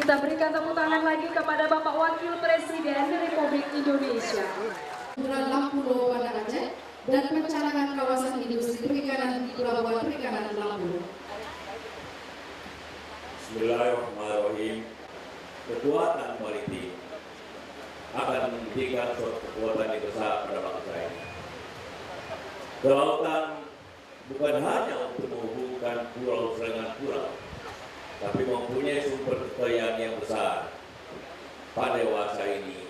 Kita berikan tepuk tangan lagi kepada Bapak Wakil Presiden Republik Indonesia. Lampulo Banda Aceh dan pencanangan kawasan industri perikanan di Pelabuhan Perikanan Lampulo. Bismillahirrahmanirrahim. Kekuatan maritim akan memberikan suatu kekuatan yang besar pada bangsa ini. Kelautan bukan hanya untuk menghubungkan pulau dengan pulau, tapi mempunyai sumber kekayaan yang besar pada dewasa ini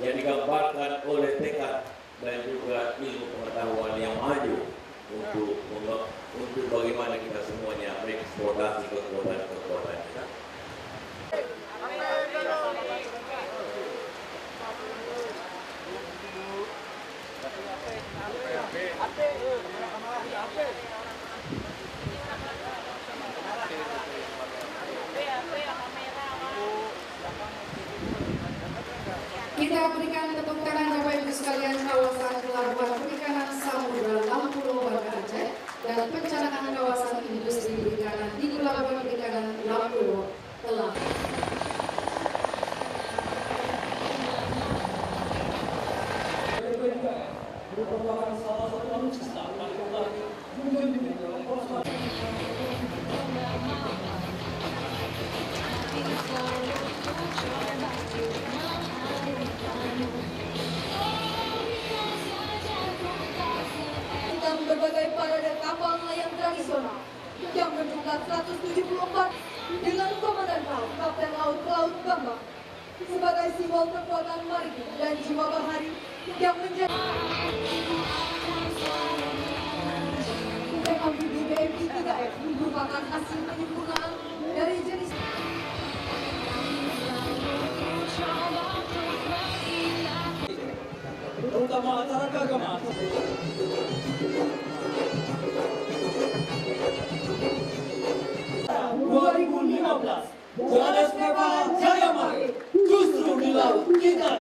yang digambarkan oleh tekad dan juga ilmu pengetahuan yang maju untuk bagaimana kita semuanya mengeksploitasi kekuatan kita. Kita berikan tepuk tangan Bapak Ibu sekalian kawasan Pelabuhan Perikanan Samudra Lampulo Banda Aceh dan pencanangan kawasan industri perikanan di Pelabuhan Perikanan Lampulo telah merupakan salah satu alutsista paling berbagai parade kapal nelayan tradisional yang berjumlah 174 dengan komandan laut Kapten Laut Laut Bambang sebagai simbol kekuatan maritim dan jiwa bahari yang menjadi amfibi BMP 3F merupakan hasil penyempurnaan dari jenis terutama acara keagamaan. Jalan Jaya Mari justru di laut kita